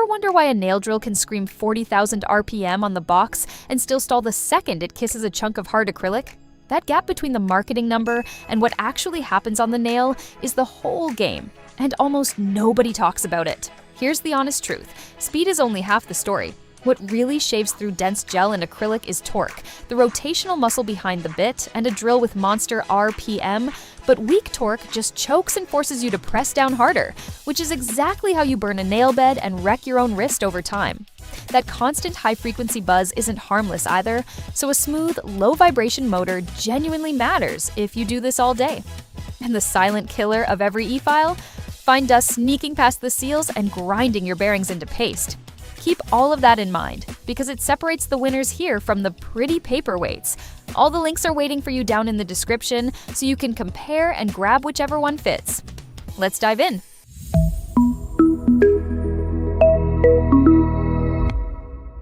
Ever wonder why a nail drill can scream 40,000 RPM on the box and still stall the second it kisses a chunk of hard acrylic? That gap between the marketing number and what actually happens on the nail is the whole game, and almost nobody talks about it. Here's the honest truth. Speed is only half the story. What really shaves through dense gel and acrylic is torque, the rotational muscle behind the bit, and a drill with monster RPM, but weak torque just chokes and forces you to press down harder, which is exactly how you burn a nail bed and wreck your own wrist over time. That constant high-frequency buzz isn't harmless either, so a smooth, low-vibration motor genuinely matters if you do this all day. And the silent killer of every e-file? Find dust sneaking past the seals and grinding your bearings into paste. Keep all of that in mind, because it separates the winners here from the pretty paperweights. All the links are waiting for you down in the description, so you can compare and grab whichever one fits. Let's dive in.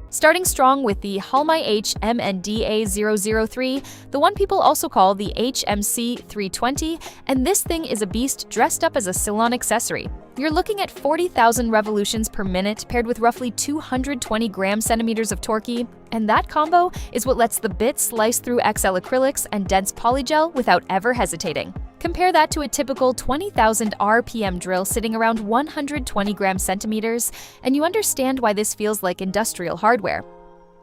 Starting strong with the Halmmy HMC320, the one people also call the HMC320, and this thing is a beast dressed up as a salon accessory. You're looking at 40,000 revolutions per minute paired with roughly 220 gram-centimeters of torque, and that combo is what lets the bit slice through XL acrylics and dense polygel without ever hesitating. Compare that to a typical 20,000 RPM drill sitting around 120 gram-centimeters, and you understand why this feels like industrial hardware.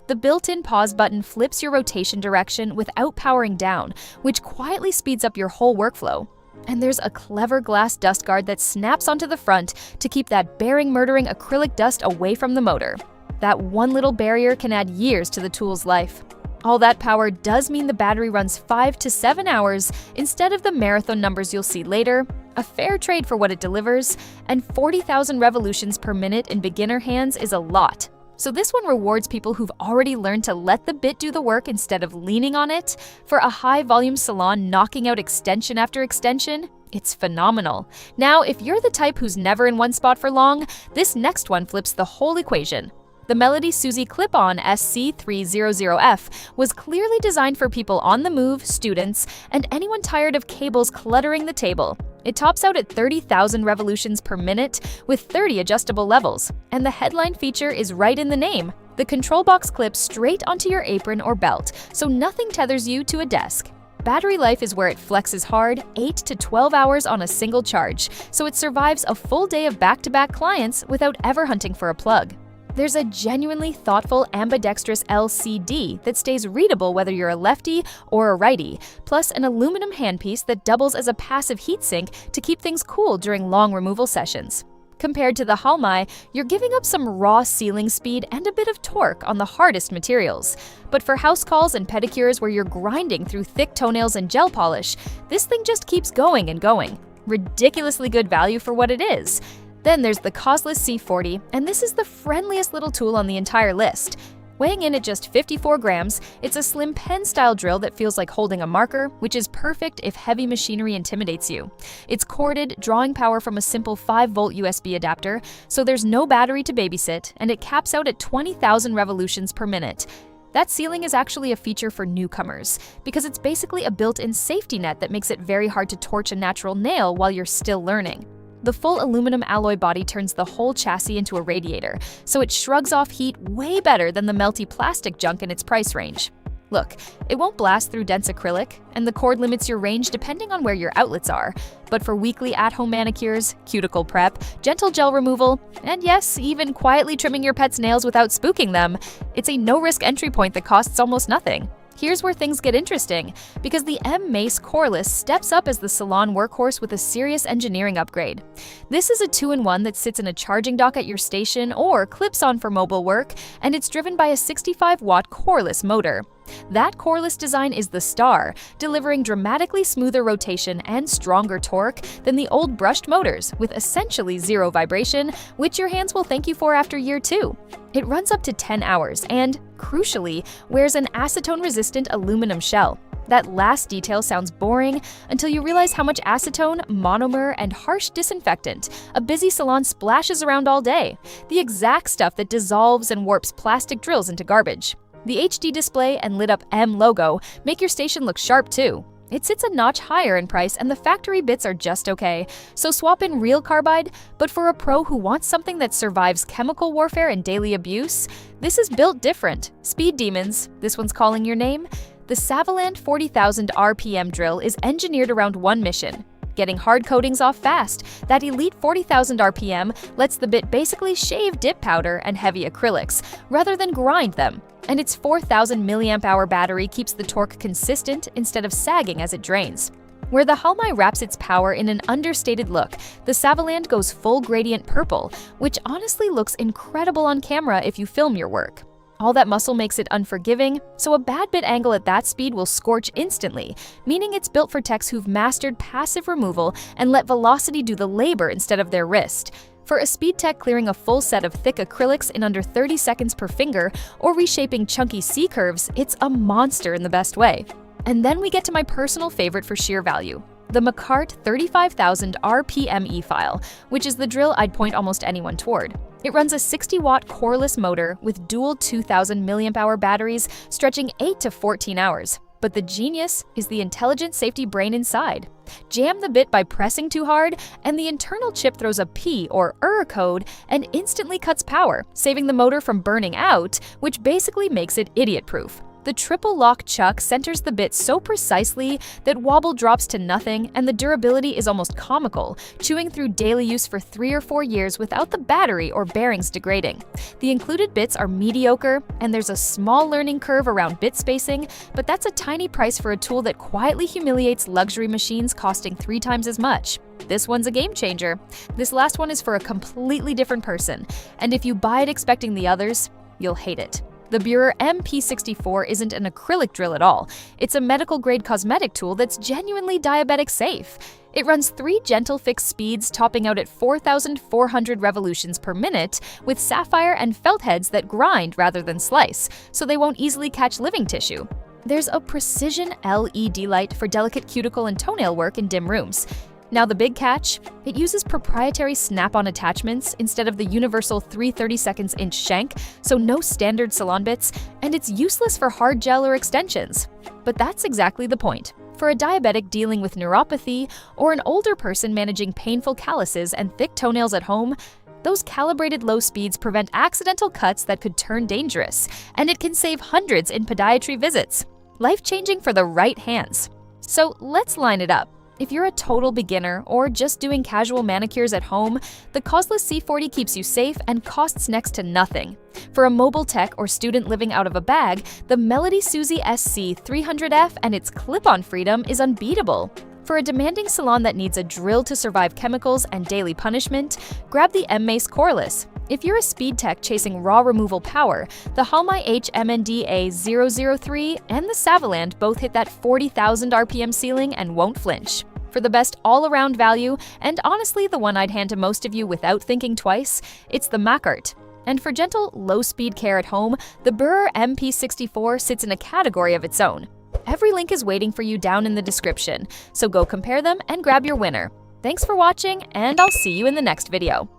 The built-in pause button flips your rotation direction without powering down, which quietly speeds up your whole workflow. And there's a clever glass dust guard that snaps onto the front to keep that bearing-murdering acrylic dust away from the motor. That one little barrier can add years to the tool's life. All that power does mean the battery runs 5 to 7 hours instead of the marathon numbers you'll see later, a fair trade for what it delivers, and 40,000 revolutions per minute in beginner hands is a lot. So this one rewards people who've already learned to let the bit do the work instead of leaning on it. For a high-volume salon knocking out extension after extension, it's phenomenal. Now, if you're the type who's never in one spot for long, this next one flips the whole equation. The Melody Suzie Clip-On SC300F was clearly designed for people on the move, students, and anyone tired of cables cluttering the table. It tops out at 30,000 revolutions per minute with 30 adjustable levels, and the headline feature is right in the name. The control box clips straight onto your apron or belt, so nothing tethers you to a desk. Battery life is where it flexes hard, 8 to 12 hours on a single charge, so it survives a full day of back-to-back clients without ever hunting for a plug. There's a genuinely thoughtful ambidextrous LCD that stays readable whether you're a lefty or a righty, plus an aluminum handpiece that doubles as a passive heatsink to keep things cool during long removal sessions. Compared to the Halmmy, you're giving up some raw sealing speed and a bit of torque on the hardest materials. But for house calls and pedicures where you're grinding through thick toenails and gel polish, this thing just keeps going and going. Ridiculously good value for what it is. Then there's the Coslus C40, and this is the friendliest little tool on the entire list. Weighing in at just 54 grams, it's a slim pen-style drill that feels like holding a marker, which is perfect if heavy machinery intimidates you. It's corded, drawing power from a simple 5-volt USB adapter, so there's no battery to babysit, and it caps out at 20,000 revolutions per minute. That sealing is actually a feature for newcomers, because it's basically a built-in safety net that makes it very hard to torch a natural nail while you're still learning. The full aluminum alloy body turns the whole chassis into a radiator, so it shrugs off heat way better than the melty plastic junk in its price range. Look, it won't blast through dense acrylic, and the cord limits your range depending on where your outlets are. But for weekly at-home manicures, cuticle prep, gentle gel removal, and yes, even quietly trimming your pet's nails without spooking them, it's a no-risk entry point that costs almost nothing. Here's where things get interesting, because the Mace Corless steps up as the salon workhorse with a serious engineering upgrade. This is a 2-in-1 that sits in a charging dock at your station or clips on for mobile work, and it's driven by a 65-watt Corless motor. That Corless design is the star, delivering dramatically smoother rotation and stronger torque than the old brushed motors, with essentially zero vibration, which your hands will thank you for after year 2. It runs up to 10 hours and, crucially, wears an acetone-resistant aluminum shell. That last detail sounds boring until you realize how much acetone, monomer, and harsh disinfectant a busy salon splashes around all day, the exact stuff that dissolves and warps plastic drills into garbage. The HD display and lit-up M logo make your station look sharp too. It sits a notch higher in price and the factory bits are just okay, so swap in real carbide, but for a pro who wants something that survives chemical warfare and daily abuse, this is built different. Speed demons, this one's calling your name? The Savaland 40,000 RPM drill is engineered around one mission: getting hard coatings off fast. That elite 40,000 RPM lets the bit basically shave dip powder and heavy acrylics, rather than grind them. And its 4,000 mAh battery keeps the torque consistent instead of sagging as it drains. Where the Halmmy wraps its power in an understated look, the Savaland goes full gradient purple, which honestly looks incredible on camera if you film your work. All that muscle makes it unforgiving, so a bad bit angle at that speed will scorch instantly, meaning it's built for techs who've mastered passive removal and let velocity do the labor instead of their wrist. For a speed tech clearing a full set of thick acrylics in under 30 seconds per finger or reshaping chunky C-curves, it's a monster in the best way. And then we get to my personal favorite for sheer value: the Makartt 35,000 RPM E-file, which is the drill I'd point almost anyone toward. It runs a 60-watt Corless motor with dual 2,000 mAh batteries stretching 8 to 14 hours. But the genius is the intelligent safety brain inside. Jam the bit by pressing too hard, and the internal chip throws a P or ER code and instantly cuts power, saving the motor from burning out, which basically makes it idiot-proof. The triple lock chuck centers the bit so precisely that wobble drops to nothing, and the durability is almost comical, chewing through daily use for 3 or 4 years without the battery or bearings degrading. The included bits are mediocre, and there's a small learning curve around bit spacing, but that's a tiny price for a tool that quietly humiliates luxury machines costing 3 times as much. This one's a game changer. This last one is for a completely different person, and if you buy it expecting the others, you'll hate it. The Beurer MP64 isn't an acrylic drill at all. It's a medical-grade cosmetic tool that's genuinely diabetic safe. It runs 3 gentle fixed speeds, topping out at 4,400 revolutions per minute, with sapphire and felt heads that grind rather than slice, so they won't easily catch living tissue. There's a precision LED light for delicate cuticle and toenail work in dim rooms. Now the big catch? It uses proprietary snap-on attachments instead of the universal 3/32 inch shank, so no standard salon bits, and it's useless for hard gel or extensions. But that's exactly the point. For a diabetic dealing with neuropathy or an older person managing painful calluses and thick toenails at home, those calibrated low speeds prevent accidental cuts that could turn dangerous, and it can save hundreds in podiatry visits. Life-changing for the right hands. So let's line it up. If you're a total beginner or just doing casual manicures at home, the Coslus C40 keeps you safe and costs next to nothing. For a mobile tech or student living out of a bag, the Melody Suzie SC300F and its clip-on freedom is unbeatable. For a demanding salon that needs a drill to survive chemicals and daily punishment, grab the Mace Corless. If you're a speed tech chasing raw removal power, the Halmmy HMC320 and the Savaland both hit that 40,000 RPM ceiling and won't flinch. For the best all-around value, and honestly the one I'd hand to most of you without thinking twice, it's the Makartt. And for gentle, low-speed care at home, the Beurer MP64 sits in a category of its own. Every link is waiting for you down in the description, so go compare them and grab your winner. Thanks for watching, and I'll see you in the next video.